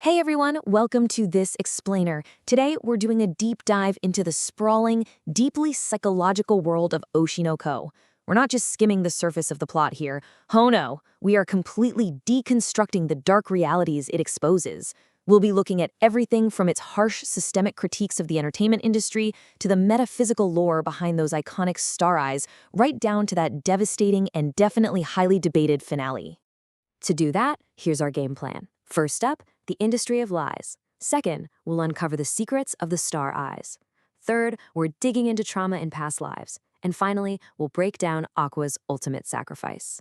Hey everyone, welcome to this explainer. Today we're doing a deep dive into the sprawling, deeply psychological world of Oshi no Ko. We're not just skimming the surface of the plot here. Oh no, we are completely deconstructing the dark realities it exposes. We'll be looking at everything from its harsh systemic critiques of the entertainment industry to the metaphysical lore behind those iconic star eyes, right down to that devastating and definitely highly debated finale. To do that, here's our game plan. First up, the industry of lies. Second, we'll uncover the secrets of the star eyes. Third, we're digging into trauma in past lives. And finally, we'll break down Aqua's ultimate sacrifice.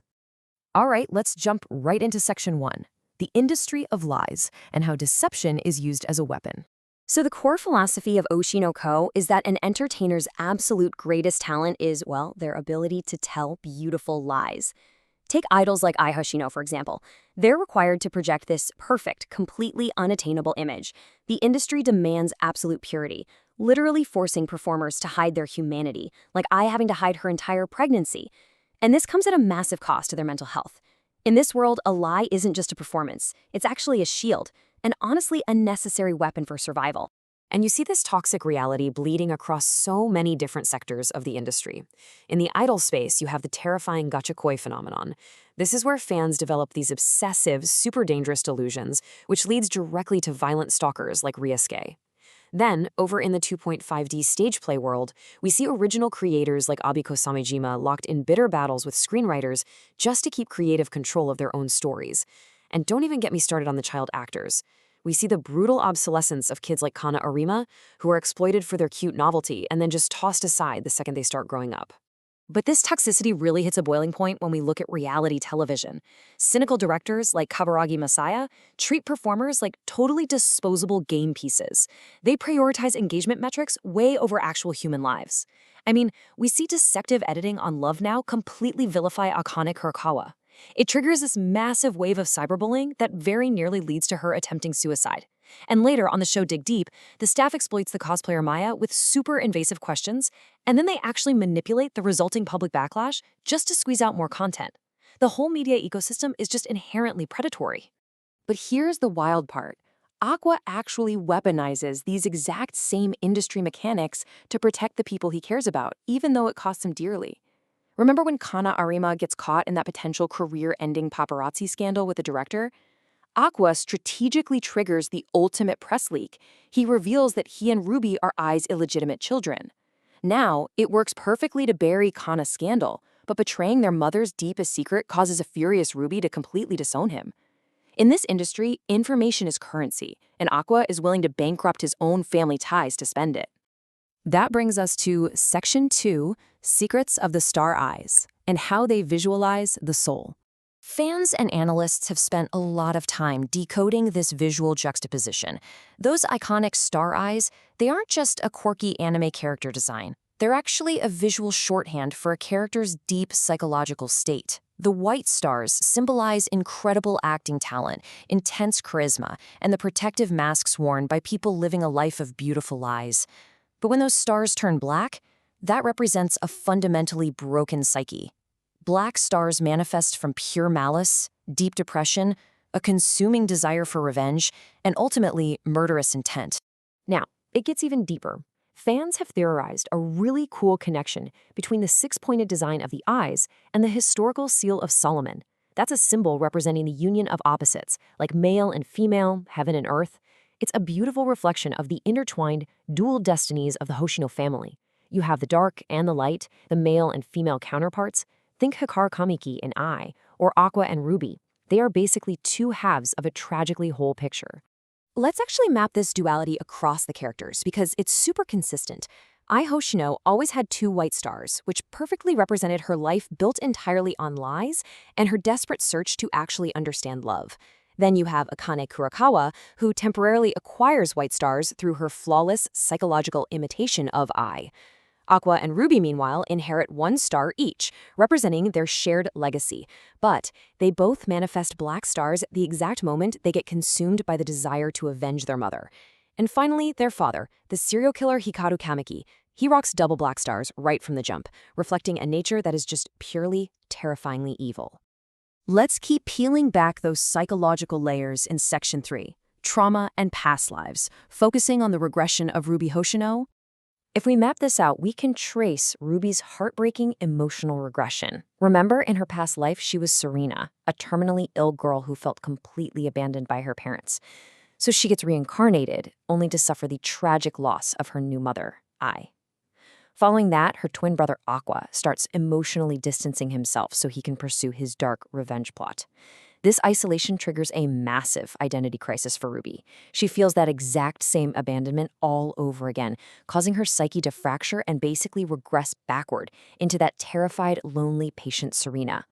All right, let's jump right into section 1, the industry of lies and how deception is used as a weapon. So the core philosophy of Oshi no Ko is that an entertainer's absolute greatest talent is, well, their ability to tell beautiful lies. Take idols like Aqua Hoshino, for example. They're required to project this perfect, completely unattainable image. The industry demands absolute purity, literally forcing performers to hide their humanity, like Ai having to hide her entire pregnancy. And this comes at a massive cost to their mental health. In this world, a lie isn't just a performance. It's actually a shield, and honestly a necessary weapon for survival. And you see this toxic reality bleeding across so many different sectors of the industry. In the idol space, you have the terrifying gachakoi phenomenon. This is where fans develop these obsessive, super dangerous delusions, which leads directly to violent stalkers like Ryusuke. Then, over in the 2.5D stage play world, we see original creators like Abiko Samejima locked in bitter battles with screenwriters just to keep creative control of their own stories. And don't even get me started on the child actors. We see the brutal obsolescence of kids like Kana Arima, who are exploited for their cute novelty and then just tossed aside the second they start growing up. But this toxicity really hits a boiling point when we look at reality television. Cynical directors like Kaburagi Masaya treat performers like totally disposable game pieces. They prioritize engagement metrics way over actual human lives. I mean, we see deceptive editing on Love Now completely vilify Akane Kurokawa. It triggers this massive wave of cyberbullying that very nearly leads to her attempting suicide. And later on the show Dig Deep, the staff exploits the cosplayer Maya with super invasive questions, and then they actually manipulate the resulting public backlash just to squeeze out more content. The whole media ecosystem is just inherently predatory. But here's the wild part. Aqua actually weaponizes these exact same industry mechanics to protect the people he cares about, even though it costs him dearly. Remember when Kana Arima gets caught in that potential career-ending paparazzi scandal with the director? Aqua strategically triggers the ultimate press leak. He reveals that he and Ruby are Ai's illegitimate children. Now, it works perfectly to bury Kana's scandal, but betraying their mother's deepest secret causes a furious Ruby to completely disown him. In this industry, information is currency, and Aqua is willing to bankrupt his own family ties to spend it. That brings us to Section 2, Secrets of the Star Eyes, and how they visualize the soul. Fans and analysts have spent a lot of time decoding this visual juxtaposition. Those iconic star eyes, they aren't just a quirky anime character design. They're actually a visual shorthand for a character's deep psychological state. The white stars symbolize incredible acting talent, intense charisma, and the protective masks worn by people living a life of beautiful lies. But when those stars turn black, that represents a fundamentally broken psyche. Black stars manifest from pure malice, deep depression, a consuming desire for revenge, and ultimately murderous intent. Now, it gets even deeper. Fans have theorized a really cool connection between the six-pointed design of the eyes and the historical seal of Solomon. That's a symbol representing the union of opposites, like male and female, heaven and earth. It's a beautiful reflection of the intertwined, dual destinies of the Hoshino family. You have the dark and the light, the male and female counterparts. Think Hikaru Kamiki and Ai, or Aqua and Ruby. They are basically two halves of a tragically whole picture. Let's actually map this duality across the characters because it's super consistent. Aqua Hoshino always had two white stars, which perfectly represented her life built entirely on lies and her desperate search to actually understand love. Then you have Akane Kurokawa, who temporarily acquires white stars through her flawless psychological imitation of Ai. Aqua and Ruby, meanwhile, inherit one star each, representing their shared legacy. But they both manifest black stars the exact moment they get consumed by the desire to avenge their mother. And finally, their father, the serial killer Hikaru Kamiki. He rocks double black stars right from the jump, reflecting a nature that is just purely, terrifyingly evil. Let's keep peeling back those psychological layers in Section 3, trauma, and past lives, focusing on the regression of Ruby Hoshino. If we map this out, we can trace Ruby's heartbreaking emotional regression. Remember, in her past life, she was Serena, a terminally ill girl who felt completely abandoned by her parents. So she gets reincarnated, only to suffer the tragic loss of her new mother, Ai. Following that, her twin brother Aqua starts emotionally distancing himself so he can pursue his dark revenge plot. This isolation triggers a massive identity crisis for Ruby. She feels that exact same abandonment all over again, causing her psyche to fracture and basically regress backward into that terrified, lonely, patient Serena.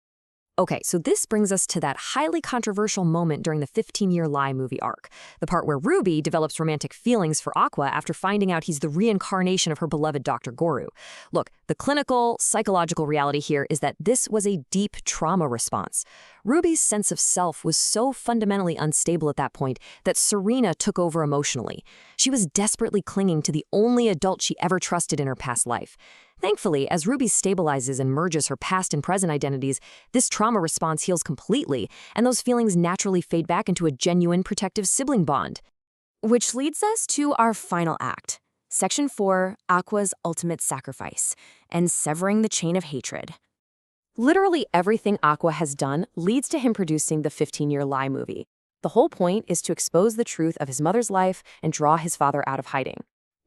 Okay, so this brings us to that highly controversial moment during the 15-Year Lie movie arc, the part where Ruby develops romantic feelings for Aqua after finding out he's the reincarnation of her beloved Dr. Gorou. Look, the clinical, psychological reality here is that this was a deep trauma response. Ruby's sense of self was so fundamentally unstable at that point that Serena took over emotionally. She was desperately clinging to the only adult she ever trusted in her past life. Thankfully, as Ruby stabilizes and merges her past and present identities, this trauma response heals completely, and those feelings naturally fade back into a genuine protective sibling bond. Which leads us to our final act, Section 4, Aqua's ultimate sacrifice, and severing the chain of hatred. Literally everything Aqua has done leads to him producing the 15-Year Lie movie. The whole point is to expose the truth of his mother's life and draw his father out of hiding.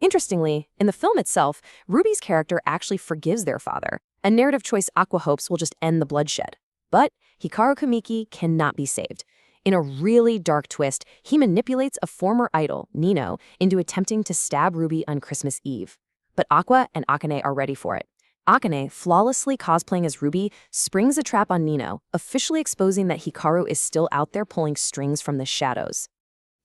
Interestingly, in the film itself, Ruby's character actually forgives their father, a narrative choice Aqua hopes will just end the bloodshed. But Hikaru Kamiki cannot be saved. In a really dark twist, he manipulates a former idol, Nino, into attempting to stab Ruby on Christmas Eve. But Aqua and Akane are ready for it. Akane, flawlessly cosplaying as Ruby, springs a trap on Nino, officially exposing that Hikaru is still out there pulling strings from the shadows.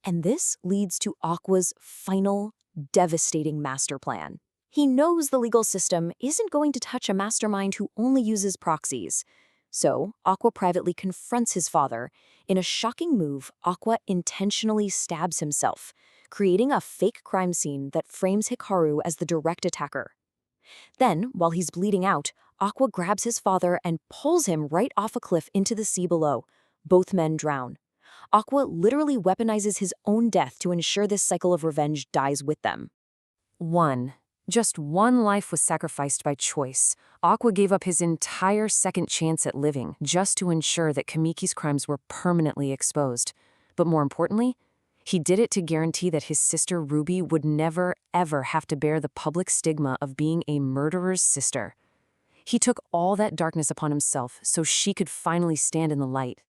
And this leads to Aqua's final, devastating master plan. He knows the legal system isn't going to touch a mastermind who only uses proxies. So, Aqua privately confronts his father. In a shocking move, Aqua intentionally stabs himself, creating a fake crime scene that frames Hikaru as the direct attacker. Then, while he's bleeding out, Aqua grabs his father and pulls him right off a cliff into the sea below. Both men drown. Aqua literally weaponizes his own death to ensure this cycle of revenge dies with them. Just one life was sacrificed by choice. Aqua gave up his entire second chance at living just to ensure that Kamiki's crimes were permanently exposed. But more importantly, he did it to guarantee that his sister Ruby would never, ever have to bear the public stigma of being a murderer's sister. He took all that darkness upon himself so she could finally stand in the light.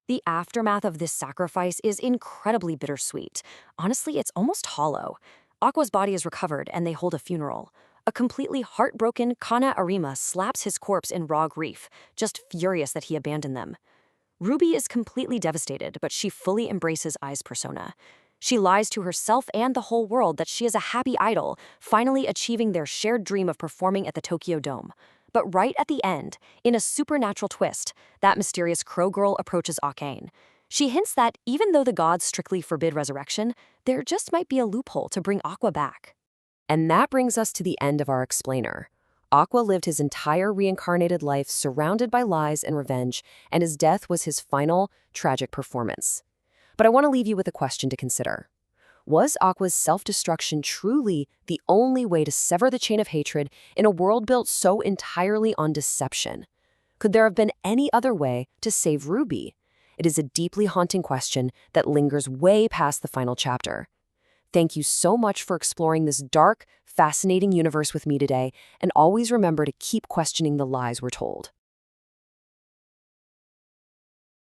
The aftermath of this sacrifice is incredibly bittersweet. Honestly, it's almost hollow. Aqua's body is recovered and they hold a funeral. A completely heartbroken Kana Arima slaps his corpse in raw grief, just furious that he abandoned them. Ruby is completely devastated, but she fully embraces Ai's persona. She lies to herself and the whole world that she is a happy idol, finally achieving their shared dream of performing at the Tokyo Dome. But right at the end, in a supernatural twist, that mysterious crow girl approaches Akane. She hints that even though the gods strictly forbid resurrection, there just might be a loophole to bring Aqua back. And that brings us to the end of our explainer. Aqua lived his entire reincarnated life surrounded by lies and revenge, and his death was his final, tragic performance. But I want to leave you with a question to consider. Was Aqua's self-destruction truly the only way to sever the chain of hatred in a world built so entirely on deception? Could there have been any other way to save Ruby? It is a deeply haunting question that lingers way past the final chapter. Thank you so much for exploring this dark, fascinating universe with me today, and always remember to keep questioning the lies we're told.